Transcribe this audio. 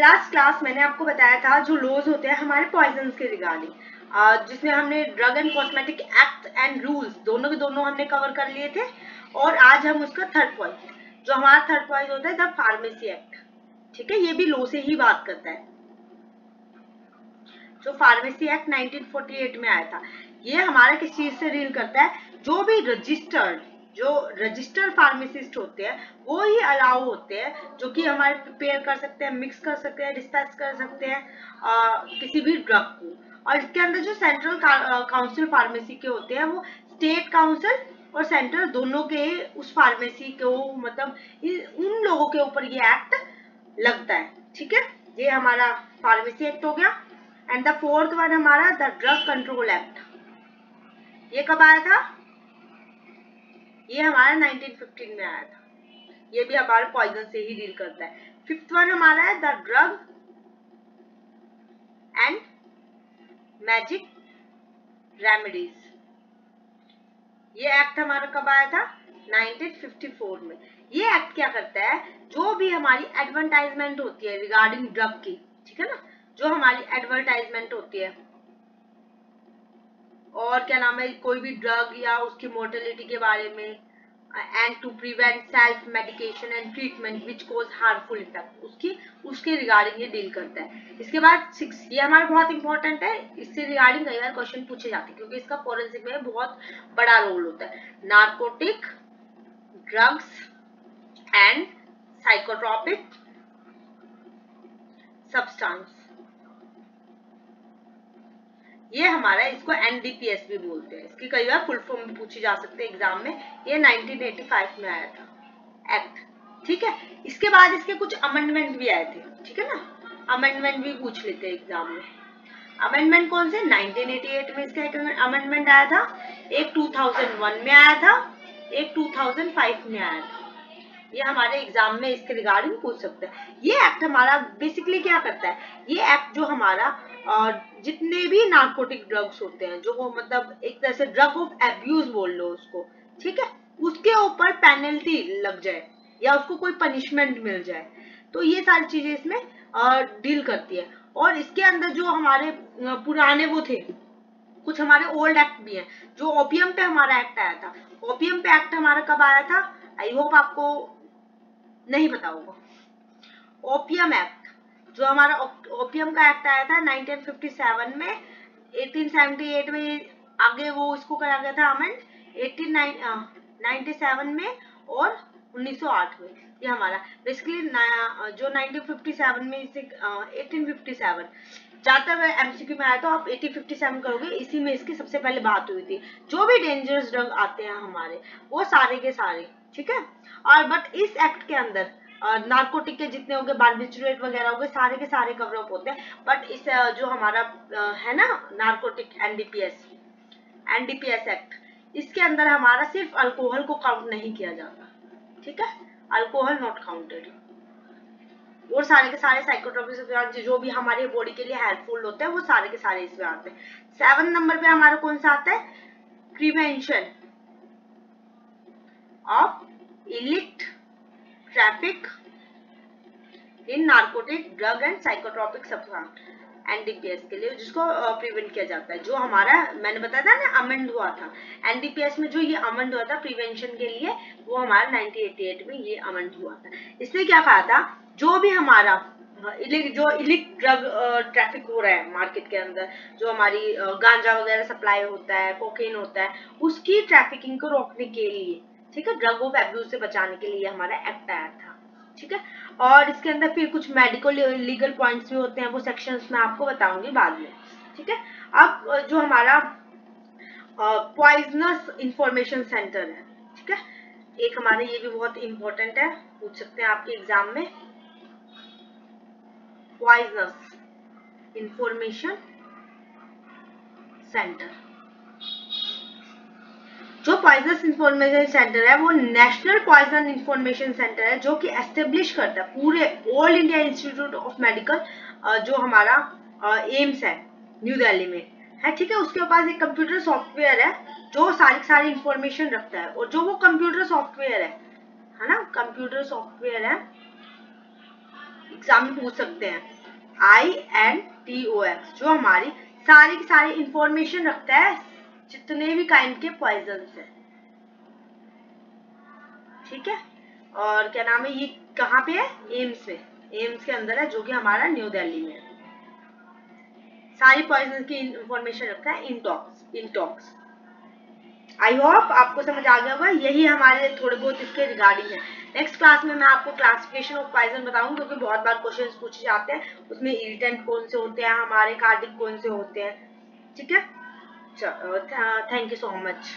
Last class मैंने आपको बताया था जो लॉज होते हैं हमारे पॉइजन्स के रिगार्डिंग, जिसमें हमने drug and cosmetic act and rules दोनों के दोनों हमने कवर कर लिए थे। और आज हम उसका थर्ड पॉइंट, जो हमारा थर्ड पॉइंट होता है द फार्मेसी एक्ट, ठीक है, ये भी लॉ से ही बात करता है। जो फार्मेसी एक्ट 1948 में आया था, ये हमारा किस चीज से डील करता है, जो भी रजिस्टर्ड फार्मासिस्ट होते हैं वो ही अलाउ होते हैं, जो कि हमारे प्रिपेयर कर सकते हैं, मिक्स कर सकते हैं, डिस्पैच कर सकते हैं किसी भी ड्रग को। और इसके अंदर जो सेंट्रल काउंसिल फार्मेसी के होते हैं वो स्टेट काउंसिल और सेंट्रल दोनों के उस फार्मेसी को, मतलब उन लोगों के ऊपर ये एक्ट लगता है, ठीक है। ये हमारा फार्मेसी एक्ट हो गया। एंड द फोर्थ वन हमारा द ड्रग कंट्रोल एक्ट, ये कब आया था, ये हमारा 1915 में आया था। ये भी हमारे पॉइजन से ही डील करता है। फिफ्थ वन हमारा है the drug and magic remedies, ये एक्ट हमारा कब आया था, 1954 में। ये एक्ट क्या करता है, जो भी हमारी एडवर्टाइजमेंट होती है रिगार्डिंग ड्रग की, ठीक है ना, जो हमारी एडवर्टाइजमेंट होती है और क्या नाम है, कोई भी ड्रग या उसकी मोर्टेलिटी के बारे में, and to prevent self medication and treatment which cause harmful effect, उसके रिगार्डिंग ये डील करता है। इसके बाद 6, ये हमारा बहुत इंपॉर्टेंट है, इससे रिगार्डिंग कई बार क्वेश्चन पूछे जाते हैं क्योंकि इसका फोरेंसिक में बहुत बड़ा रोल होता है। Narcotic drugs and psychotropic substance, ये हमारा, इसको एनडीपीएस भी बोलते हैं, इसकी कई बार फुल फॉर्म भी पूछी जा सकती है एग्जाम में। ये 1985 में आया था एक्ट, ठीक है। इसके बाद इसके कुछ अमेंडमेंट भी आए थे, ठीक है ना, अमेंडमेंट भी पूछ लेते हैं एग्जाम में। अमेंडमेंट कौन से, 1988 में इसका एक अमेंडमेंट आया था, एक 2001 में आया था, एक 2005 में आया था। ये हमारे एग्जाम में इसके रिगार्डिंग पूछ सकते हैं। ये एक्ट हमारा बेसिकली क्या करता है, ये एक्ट जो हमारा जितने भी नार्कोटिक ड्रग्स होते हैं, जो वो मतलब एक तरह से ड्रग ऑफ एब्यूज बोल लो उसको, ठीक है, उसके ऊपर पेनल्टी लग जाए या उसको कोई पनिशमेंट मिल जाए, तो ये सारी चीजें इसमें डील करती है। और इसके अंदर जो हमारे पुराने वो थे, कुछ हमारे ओल्ड एक्ट भी हैं। जो ओपीएम पे हमारा एक्ट आया था, ओपीएम पे एक्ट हमारा कब आया था, आई होप आपको नहीं पता होगा। ओपीएम एक्ट, जो हमारा ओपीएम का एक्ट आया था 1957 में, 1878 में आगे वो इसको करा गया था अमेंड, 1897 में और 1908 में। ये हमारा बेसिकली जो 1957 में इसे 1857 ज्यादातर एमसीक्यू में आया, तो आप 1857 करोगे, इसी में इसकी सबसे पहले बात हुई थी। जो भी डेंजरस ड्रग आते हैं हमारे, वो सारे के सारे, ठीक है। और बट इस एक्ट के अंदर नार्कोटिक के जितने हो गए, बार्बिचुरेट वगैरह हो गए, सारे के सारे कवर अप होते हैं। बट इस जो हमारा है ना नार्कोटिक एनडीपीएस एक्ट, इसके अंदर हमारा सिर्फ अल्कोहल को काउंट नहीं किया जाता, ठीक है, अल्कोहल नॉट काउंटेड। और सारे के सारे साइकोट्रोपिक जो भी हमारे बॉडी के लिए हेल्पफुल होते हैं वो सारे के सारे इसमें आते हैं। 7 नंबर पे हमारा कौन सा आता है, prevention of elite traffic in narcotic drug and psychotropic substance, NDPS के लिए, जिसको प्रिवेंट किया जाता है। जो हमारा मैंने बताया था ना अमेंड हुआ था एनडीपीएस में, जो ये अमेंड हुआ था प्रिवेंशन के लिए, वो हमारा 1988 में ये अमेंड हुआ था। इसने क्या कहा था, जो भी हमारा जो इलिक ड्रग ट्रैफिक हो रहा है मार्केट के अंदर, जो हमारी गांजा वगैरह सप्लाई होता है, कोकेन होता है, उसकी ट्रैफिकिंग को रोकने के लिए, ठीक है, ड्रग ऑफ एब्यूज से बचाने के लिए हमारा एक्ट आया था, ठीक है। और इसके अंदर फिर कुछ मेडिकल लीगल पॉइंट्स भी होते हैं, वो सेक्शंस मैं आपको बताऊंगी बाद में, ठीक है। अब जो हमारा पॉइजनस इंफॉर्मेशन सेंटर है, ठीक है, एक हमारा ये भी बहुत इंपॉर्टेंट है, पूछ सकते हैं आपके एग्जाम में, पॉइजनस इंफॉर्मेशन सेंटर। जो पॉइजनस इंफॉर्मेशन सेंटर है वो नेशनल पॉइजन इंफॉर्मेशन सेंटर है, जो कि एस्टेब्लिश करता है पूरे all India institute of medical, जो हमारा एम्स है न्यू दिल्ली में है, ठीक है। उसके पास एक कंप्यूटर सॉफ्टवेयर है जो सारी इंफॉर्मेशन रखता है, और जो वो कंप्यूटर सॉफ्टवेयर है ना, कंप्यूटर सॉफ्टवेयर है, एग्जाम में पूछ सकते हैं, INTOX, जो हमारी सारी की सारी इंफॉर्मेशन रखता है जितने भी काइंड के पॉइजन है। ठीक है, और क्या नाम है, ये कहाँ पे है, एम्स में, एम्स के अंदर है, जो कि हमारा न्यू दिल्ली में है। सारी पॉइजन की इंफॉर्मेशन रखता है इंटॉक्स। आई होप आपको समझ आ गया होगा। यही हमारे थोड़े बहुत इसके रिगार्डिंग है। नेक्स्ट क्लास में मैं आपको क्लासिफिकेशन ऑफ पॉइजन बताऊंगी, क्योंकि बहुत बार क्वेश्चंस पूछे जाते हैं, उसमें इरिटेंट कौन से होते हैं, हमारे कार्डिक कौन से होते हैं। ठीक है, थैंक यू सो मच।